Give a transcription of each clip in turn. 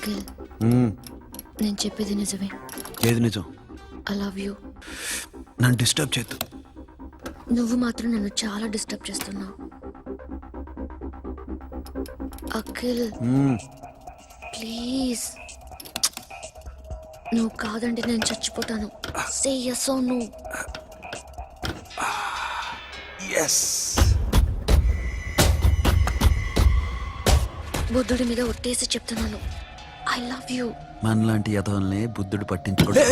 Uncle నేను చెప్పేది నిజమే. ఏది నిజం? I love you. నన్ను డిస్టర్బ్ చేయొద్దు. నువ్వు మాత్రం నన్ను చాలా డిస్టర్బ్ చేస్తున్నావు. అఖిల్ ప్లీజ్, నువ్వు కాదంటే నేను చచ్చిపోతాను. సే yes or no. yes. బుద్ధుడి మీద ఒట్టేసి చెప్తున్నాను, ఐ లవ్ యూ. మనలాంటి యథోల్ని బుద్ధుడు పట్టించుకోడు.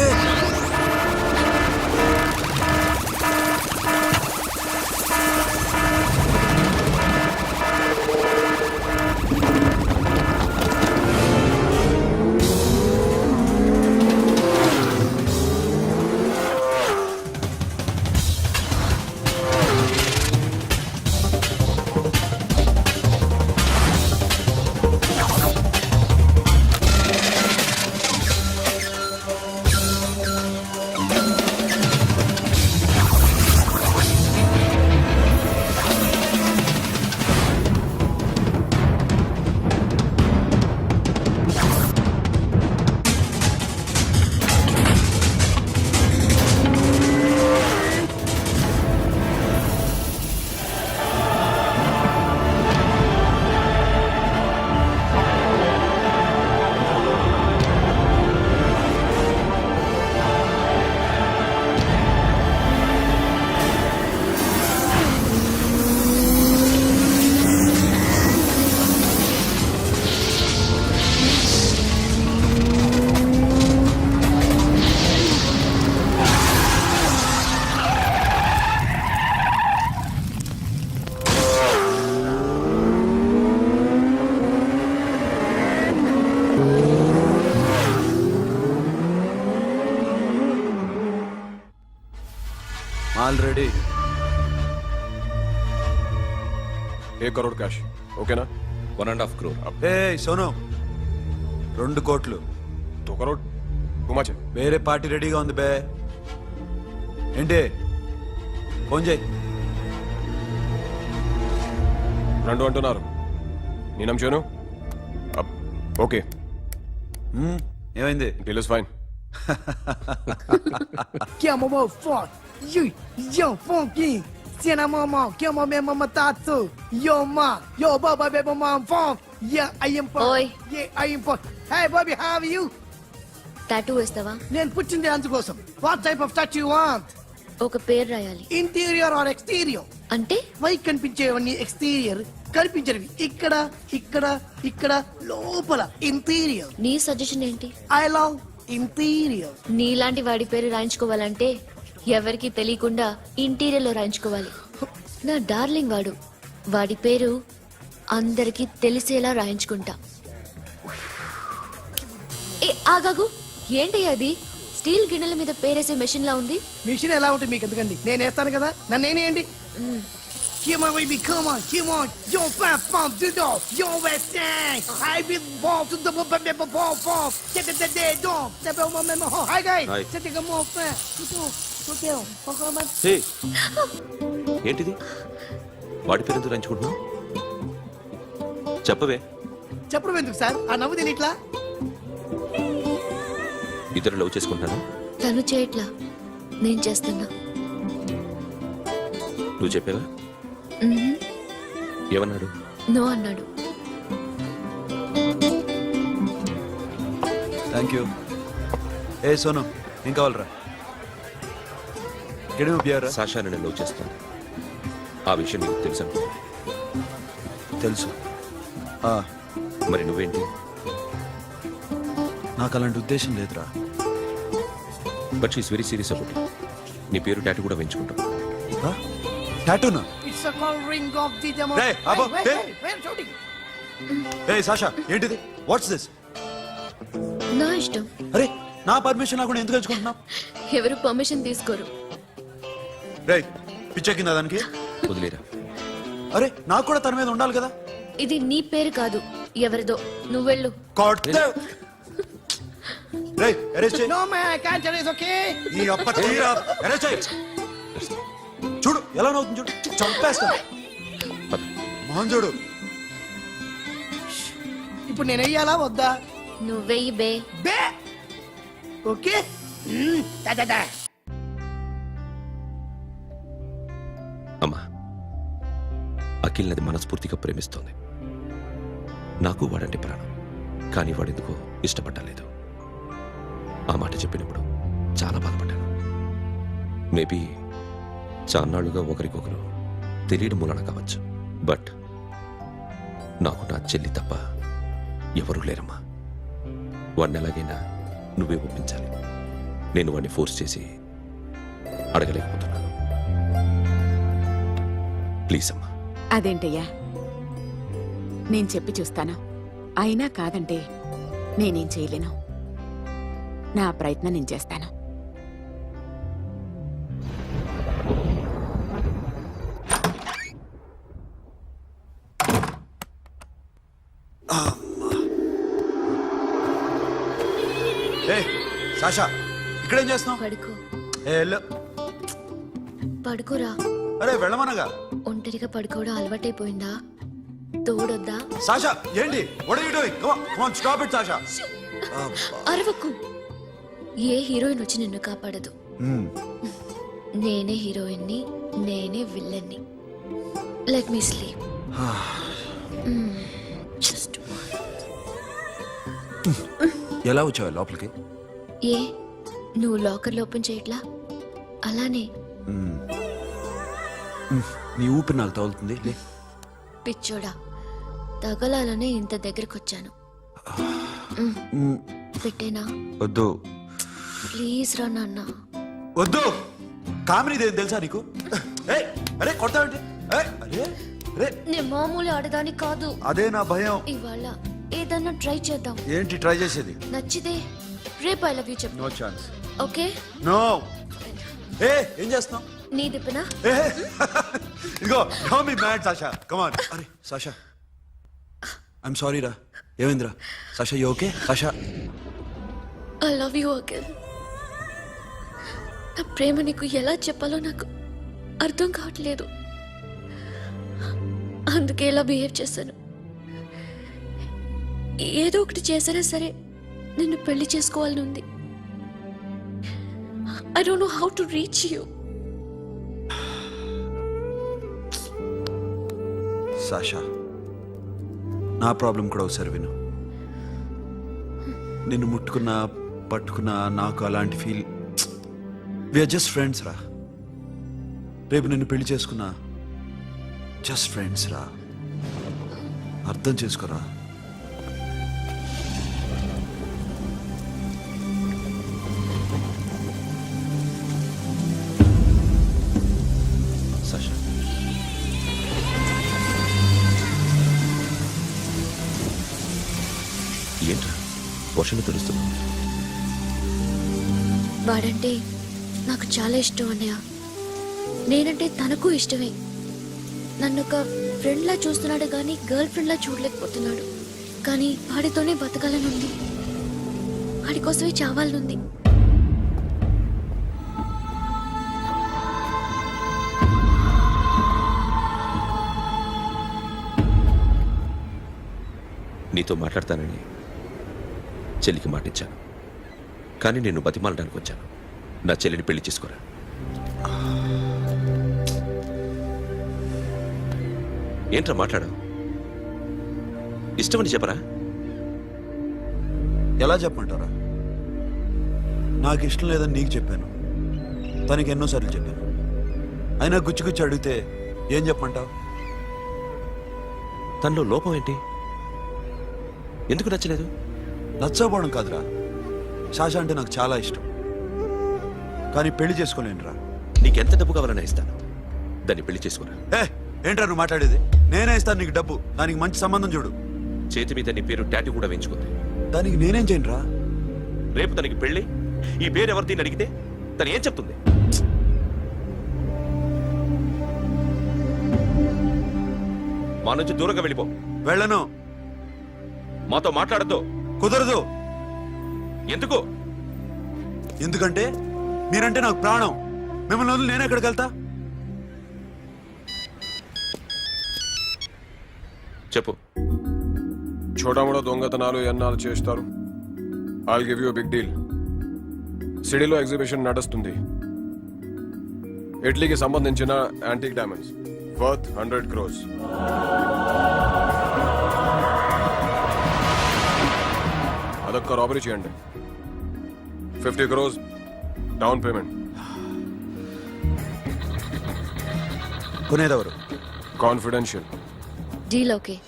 Already 1 crore cash. ఓకేనా? 1.5 crore. ఏ సోను, 2 కోట్లు. 2 crore టూ మచ్. వేరే పార్టీ రెడీగా ఉంది బే. ఏంటి? ఫోన్ చేయి. 2 అంటున్నారు. నేను నమ్మాను. ఓకే, ఏమైంది? Deal is fine. Que mamão forte, yo funky, cena mamão, que mamão matatu, yo ma, yo baba beba mam funk, yeah I am for, Oi. yeah I am for. Hey Bobby, how are you? Tattoo వేస్తావా? నేను పుట్టింది అందుకోసం. What type of tattoo you want? ఒక పేరు రాయాలి. Interior or exterior? అంటే పై కనిపించేవన్నీ exterior, కనిపించేవి ఇక్కడ ఇక్కడ ఇక్కడ లోపల ఇంటీరియర్. నీ సజెషన్ ఏంటి? I love interior. నీలాంటి వాడి పేరు రాయించుకోవాలంటే ఎవరికి తెలియకుండా ఇంటీరియర్ లో రాయించుకోవాలి. నా డార్లింగ్ వాడు, వాడి పేరు అందరికి తెలిసేలా రాయించుకుంటా. ఏ ఆగాగు, ఏంటి అది? స్టీల్ గిన్నెల మీద పేరేసే మెషిన్ లా ఉంది. మిషన్ ఎలా ఉంటుంది మీకు ఎందుకండి, నేను వేస్తాను కదా, నన్ను నేనేయండి. Come on, baby, come on, come on. Yo, fat pump, do do. Yo, West End. I will ball to the ball, ball. Get the day, dog. The bell, my ho. Hi, guys. Hi. Set the more fat. Hotel. హే, ఏంటిది? వాడి పేరు ఎందుకు రంచుకుంటున్నావు? చెప్పవే. చెప్పడం ఎందుకు sir? ఆ నవ్వు తినిట్లా. ఇద్దరు లవ్ చేసుకుంటాను. తను చేయట్లా, నేను చేస్తున్నా. నువ్వు చెప్పావా? ఏమన్నాడు? నో అన్నాడు. Thank you. ఏ సోను, ఏం కావాలరా? ఎక్కడ ప్యారా? సాషాని నేను లవ్ చేస్తాను. ఆ విషయం నీకు తెలుసా? తెలుసు. మరి నువ్వేంటి? నాకు అలాంటి ఉద్దేశం లేదురా. But she's very serious about. నీ పేరు టాటూ కూడా వేయించుకుంటాం. టాటూనా? It's a call ring of the demo. Hey, Abba, hey. Where shooting? ఏ సాషా, ఏంటిది? What's this? నా ఇష్టం. అరే, నా పర్మిషన్ లేకుండా ఎందుకు ఎంచుకుంటున్నావు? ఎవరు పర్మిషన్ తీసుకోరు. రేయ్, పిచ్చెక్కిందా దానికి? వదిలేరా. అరే, నాకు కూడా తన మీద ఉండాలి కదా. ఇది నీ పేరు కాదు, ఎవరిదో. నువ్వెళ్ళు. రేయ్, అరెస్ట్ చేయి. No man, I can't tell it's okay. ఈ అప్ప తీరా, అరెస్ట్ చేయి. చూడు ఎలా నవ్వుతుంది, చూడు, చంపేస్తా. మోహన్ చూడు. ఇప్పుడు నేను వెయ్యాలా వద్దా? నువ్వెయ్యి బే. బే ఓకే దా దా దా. అమ్మా, అఖిల్ నది మనస్ఫూర్తిగా ప్రేమిస్తోంది. నాకు వాడంటే ప్రాణం, కానీ వాడెందుకో ఇష్టపడలేదు. ఆ మాట చెప్పినప్పుడు చాలా బాధపడ్డాను. మేబీ చాన్నాళ్ళుగా ఒకరికొకరు తెలియడం మూలన కావచ్చు. బట్ నాకు నా చెల్లి తప్ప ఎవరూ లేరమ్మా. వాడిని ఎలాగైనా నువ్వే ఒప్పించాలి. నేను వాడిని ఫోర్స్ చేసి అడగలేకపోతున్నాను. ప్లీజ్ అమ్మా. అదేంటయ్యా, నేను చెప్పి చూస్తాను. అయినా కాదంటే నేనేం చేయలేను. నా ప్రయత్నం నేను చేస్తాను. ఏ సాషా, ఇక్కడేం చేస్తున్నావు? పడుకో. ఏ వెళ్ళు. పడుకోరా. అరే వెళ్ళమనగా. ఒంటరిగా పడుకోవడం అలవాటైపోయిందా? తోడొద్దా? సాషా ఏంటి? What are you doing? Come on, come on, stop it, Sasha. అరవకు. ఏ హీరోయిన్ వచ్చి నిన్ను కాపాడదు. నేనే హీరోయిన్ని, నేనే విల్లన్ని. Let me sleep. జస్ట్ ఎలా వచ్చావు లోపలికి? ఏ నువ్వు లాకర్లో ఓపెన్ చేయట్లా? అలానే. నీ ఊపిరి నాకు తగులుతుంది. లే. పిచ్చోడా, తగలాలనే ఇంత దగ్గరకొచ్చాను. పెట్టేనా? వద్దు ప్లీజ్ రా నాన్న. వద్దు. కామెడీ తెలుసా నీకు? ఏయ్, అరే కొడతావేంటి? ఏయ్, అరే అరే, నేను మామూలు ఆడదాని కాదు. అదే నా భయం. ఇవాళ ఏదన్నా ట్రై చేద్దాం. ఏంటి ట్రై చేసేది? నచ్చితే రేపు ఐ లవ్ యూ చెప్పు. No chance. ఓకే? నో. ఏ ఏం చేస్తున్నావు? నీ దిప్పనా? ఇదిగో don't be mad Sasha. Come on. అరే సాషా, ఐఎమ్ సారీ రా. ఏమైందిరా? Sasha you okay? Sasha I love you again. నా ప్రేమ నీకు ఎలా చెప్పాలో నాకు అర్థం కావట్లేదు. అందుకే ఇలా బిహేవ్ చేశాను. ఏదో ఒకటి చేసినా సరే నిన్ను పెళ్లి చేసుకోవాలని ఉంది. I don't know how to reach you. Sasha, నా ప్రాబ్లం కూడా ఒకసారి విను. నిన్ను ముట్టుకున్నా పట్టుకున్నా నాకు అలాంటి ఫీల్. వీఆర్ జస్ట్ ఫ్రెండ్స్ రా. రేపు నిన్ను పెళ్లి చేసుకున్నా జస్ట్ ఫ్రెండ్స్ రా. అర్థం చేసుకోరా. సాషా, ఏంట్రా వర్షంలో తెలుస్తున్నావు? వాడంటే నాకు చాలా ఇష్టం అన్నయ్య. నేనంటే తనకు ఇష్టమే. నన్ను ఒక ఫ్రెండ్లా చూస్తున్నాడు కానీ గర్ల్ ఫ్రెండ్లా చూడలేకపోతున్నాడు. కానీ వాడితోనే బతకాలని ఉంది. వాడి కోసమే చావాలనుంది. నీతో మాట్లాడతానని చెల్లికి మాటిచ్చాను, కానీ నేను బతిమాలడానికి వచ్చాను. నా చెల్లిని పెళ్లి చేసుకోరా. ఏంట్రా మాట్లాడావు? ఇష్టమని చెప్పరా? ఎలా చెప్పమంటారా? నాకు ఇష్టం లేదని నీకు చెప్పాను, తనకి ఎన్నోసార్లు చెప్పాను. అయినా గుచ్చి గుచ్చి అడిగితే ఏం చెప్పమంటావు? తనలో లోపం ఏంటి? ఎందుకు నచ్చలేదు? నచ్చకపోవడం కాదురా, శాష అంటే నాకు చాలా ఇష్టం, కానీ పెళ్లి చేసుకోలేనురా. నీకెంత డబ్బు కావాలన్నా ఇస్తాను, దాన్ని పెళ్లి చేసుకోరా. ఏ ఏంట్రా నువ్వు మాట్లాడేది? నేనే ఇస్తాను నీకు డబ్బు, దానికి మంచి సంబంధం చూడు. చేతి మీద నీ పేరు టాటూ కూడా వేయించుకుంది. దానికి నేనేం చేయనురా? రేపు తనకి పెళ్లి, ఈ పేరు ఎవరిది అడిగితే తను ఏం చెప్తుంది? మా నుంచి దూరంగా వెళ్ళిపో. వెళ్ళను. మాతో మాట్లాడద్దు. కుదరదు. ఎందుకు? ఎందుకంటే మీరంటే నాకు ప్రాణం. మిమ్మల్ని వదిలి నేను ఎక్కడికి వెళ్తా? చెప్పు. చోటముడ దొంగతనాలు ఎన్నాళ్ళు చేస్తారు? I'll give you a big deal. సిటీలో ఎగ్జిబిషన్ నడుస్తుంది. ఇటలీకి సంబంధించిన యాంటిక్ డైమండ్స్ వర్త్ 100 crores. అదొక్క రాబరీ చేయండి. 50 crores డౌన్ పేమెంట్. కొనేదెవరు? కాన్ఫిడెన్షియల్. Deal okay.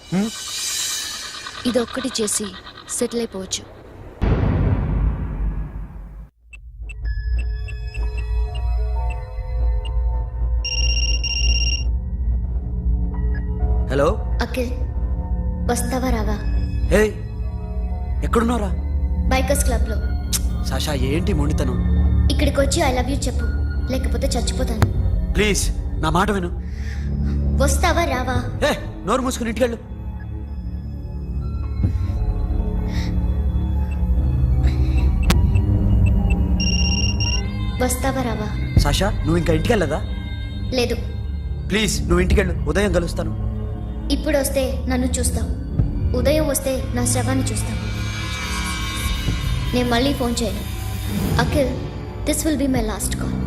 ఇదొక్కటి చేసి సెటిల్ అయిపోవచ్చు. హలో అఖిల్ వస్తావా రావా? హే ఎక్కడున్నారా? బైకర్స్ క్లబ్ లో. సాషా ఏంటి మొండితనం? ఇక్కడికి వచ్చి ఐ లవ్ యూ చెప్పు, లేకపోతే చచ్చిపోతాను. ప్లీజ్ నా మాట విను. వస్తావా రావా? హే నోరు మూసుకుని ఇంటికెళ్ళు. వస్తావా రావా? సాషా నువ్వు ఇంకా ఇంటికెళ్ళదా? లేదు. ప్లీజ్ నువ్వు ఇంటికెళ్ళు, ఉదయం కలుస్తాను. ఇప్పుడు వస్తే నన్ను చూస్తావు, ఉదయం వస్తే నా శవాన్ని చూస్తావు. నేను మళ్ళీ ఫోన్ చేయను. Akhil, this will be my last call.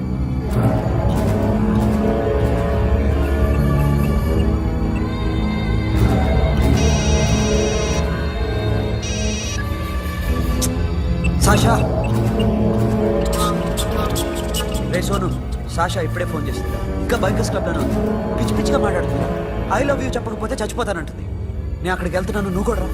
Sasha ray Sonu, Sasha ఇప్పుడే ఫోన్ చేస్తుంది. ఇంకా బైకర్స్ క్లబ్లోనే ఉంది. పిచ్చి పిచ్చిగా మాట్లాడుతుంది. ఐ లవ్ యూ చెప్పకపోతే చచ్చిపోతానంటుంది. నేను అక్కడికి వెళ్తున్నాను, నువ్వు కూడా రా.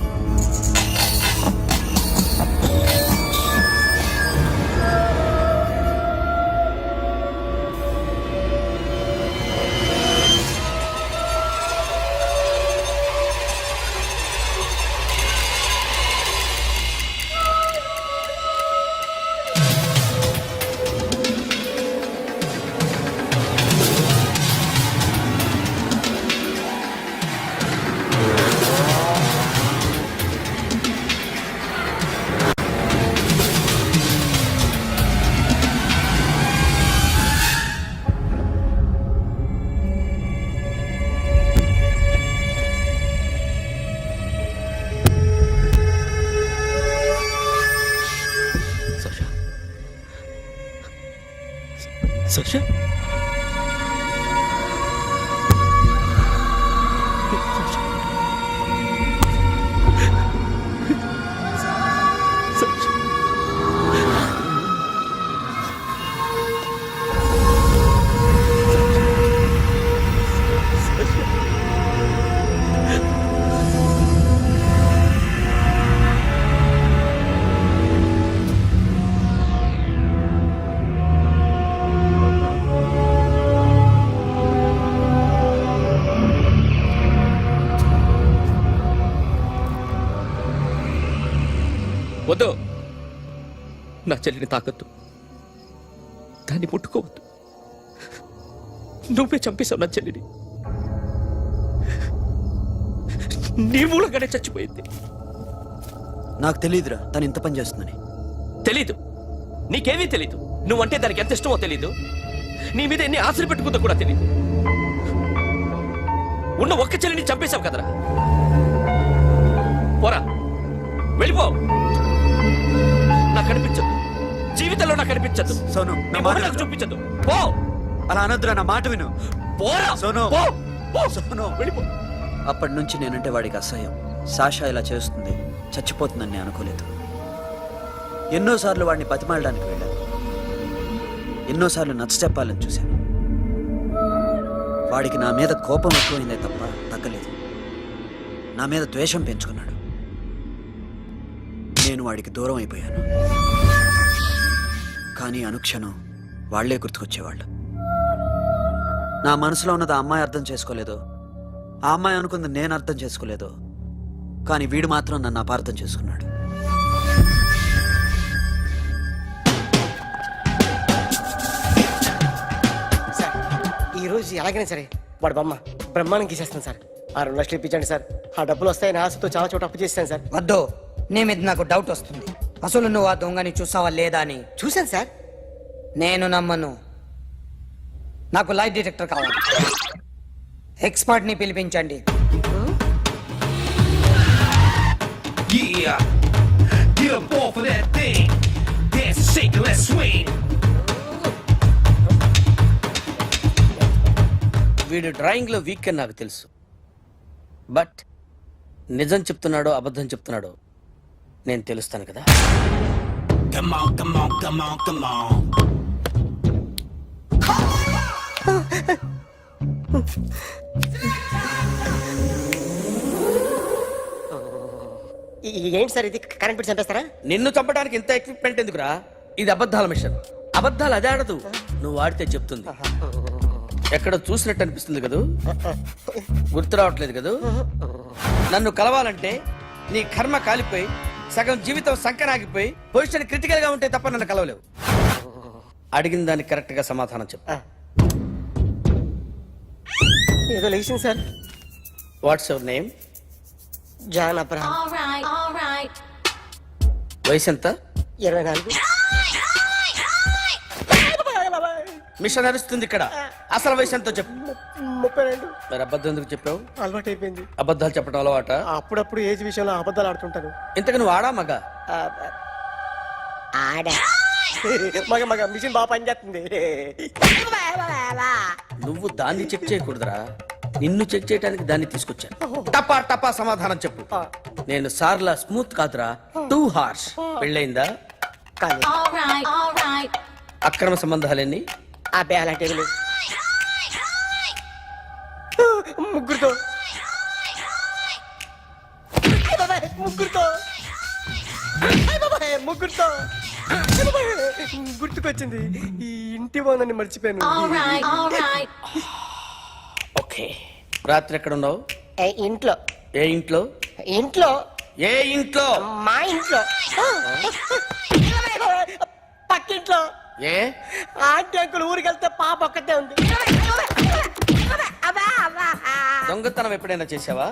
Sasha? వద్దు, నా చెల్లిని తాకద్దు, దాన్ని ముట్టుకోవద్దు. నువ్వే చంపేశావు నా చెల్లిని. నీ మూలంగానే చచ్చిపోయింది. నాకు తెలియదురా తను ఇంత పని చేస్తుందని. తెలీదు, నీకేమీ తెలీదు. నువ్వంటే దానికి ఎంత ఇష్టమో తెలీదు. నీ మీద ఎన్ని ఆశలు పెట్టుకుందో కూడా తెలీదు. ఉన్న ఒక్క చెల్లిని చంపేశావు కదరా. పోరా, వెళ్ళిపో. నాకు కనిపించదు, జీవితంలో నాకు కనిపించదు. సోను నీ మొహం నాకు చూపించదు. పో. అలా అనొద్దురా, నా మాట విను. పోరా సోను. పో. పో. సోను వెళ్ళిపో. అప్పటి నుంచి నేనంటే వాడికి అసహ్యం. సాషా ఇలా చేస్తుంది, చచ్చిపోతుందని నేను అనుకోలేదు. ఎన్నోసార్లు వాడిని బతిమాలడానికి వెళ్ళాను, ఎన్నోసార్లు నచ్చ చెప్పాలని చూశాను. వాడికి నా మీద కోపం ఎక్కువైందే తప్ప తగ్గలేదు. నా మీద ద్వేషం పెంచుకున్నాడు. నేను వాడికి దూరం అయిపోయాను. కానీ అనుక్షణం వాళ్లే గుర్తుకొచ్చేవాళ్ళు. నా మనసులో ఉన్నది ఆ అమ్మాయి అర్థం చేసుకోలేదో, ఆ అమ్మాయి అనుకుంది నేను అర్థం చేసుకోలేదో, కానీ వీడు మాత్రం నన్ను అపార్థం చేసుకున్నాడు. సార్ ఈరోజు ఎలాగైనా సరే వాడు బొమ్మ బ్రహ్మాండం గీసేస్తాను సార్. ఆ 2 లక్షలు ఇప్పించండి సార్. ఆ డబ్బులు వస్తాయని ఆశతో చాలా చోట అప్పు చేస్తాను సార్. వద్దు, నీ మీద నాకు డౌట్ వస్తుంది. అసలు నువ్వు ఆ దొంగని చూసావా లేదా అని. చూశాను సార్. నేను నమ్మను. నాకు లైట్ డిటెక్టర్ కావాలి. ఎక్స్పర్ట్ ని పిలిపించండి. Yeah, get up off of that thing. వీడు డ్రాయింగ్ లో వీక్ అని నాకు తెలుసు, బట్ నిజం చెప్తున్నాడో అబద్ధం చెప్తున్నాడో నేను తెలుస్తాను కదా. ఏంటి సార్ ఇది, కరెంట్ బిల్ చంపేస్తారా? నిన్ను చంపడానికి ఇంత ఎక్విప్మెంట్ ఎందుకురా? ఇది అబద్ధాల మిషన్. అబద్ధాలు అదే ఆడదు, నువ్వు ఆడితే చెప్తుంది. ఎక్కడ చూసినట్టు అనిపిస్తుంది కదూ, గుర్తు రావట్లేదు కదూ. నన్ను కలవాలంటే నీ కర్మ కాలిపోయి సగం జీవితం సంకరాగిపోయి పొజిషన్ క్రిటికల్ గా ఉంటే తప్ప నన్ను కలవలేవు. అడిగిన దానికి కరెక్ట్ గా సమాధానం చెప్పు. ఏదో లేచింది sir. What's your name? John Abraham. వయసు ఎంత? 24. మిషన్ నడుస్తుంది ఇక్కడ. అసలు వయసు ఎంతో చెప్పు. 32. మరి అబద్ధం ఎందుకు చెప్పావు? అలవాటు అయిపోయింది. అబద్ధాలు చెప్పడం అలవాట? అప్పుడప్పుడు ఏజ్ విషయంలో అబద్ధాలు ఆడుతుంటాను. ఇంతకు నువ్వు ఆడా మగ? ఆడా. మగ మగ మిషన్ బాగా పనిచేస్తుంది. నువ్వు దాన్ని చెక్ చేయకూడదురా, నిన్ను చెక్ చేయడానికి దాన్ని తీసుకొచ్చాను. టపా టపా సమాధానం చెప్పు. నేను సార్లా స్మూత్ కాదురా, టూ హార్ష్. పెళ్ళయిందా? కానీ అక్రమ సంబంధాలన్నీ? అబ్బాయి అలాంటి ఏమీ లేదు. ముగ్గురుతో ముగ్గురుతో ముగ్గురుతో గుర్తుకొచ్చింది. ఈ ఇంటి బాగుందని మర్చిపోయాను. ఓకే. రాత్రి ఎక్కడ ఉన్నావు? ఇంట్లో. ఏ ఇంట్లో? ఇంట్లో. ఏ ఇంట్లో? మా ఇంట్లో. పక్కింట్లో. ఏ ఆంటీ అంకుల్ ఊరికి వెళ్తే పాప ఒక్కతే ఉంది. దొంగతనం ఎప్పుడైనా చేసావా?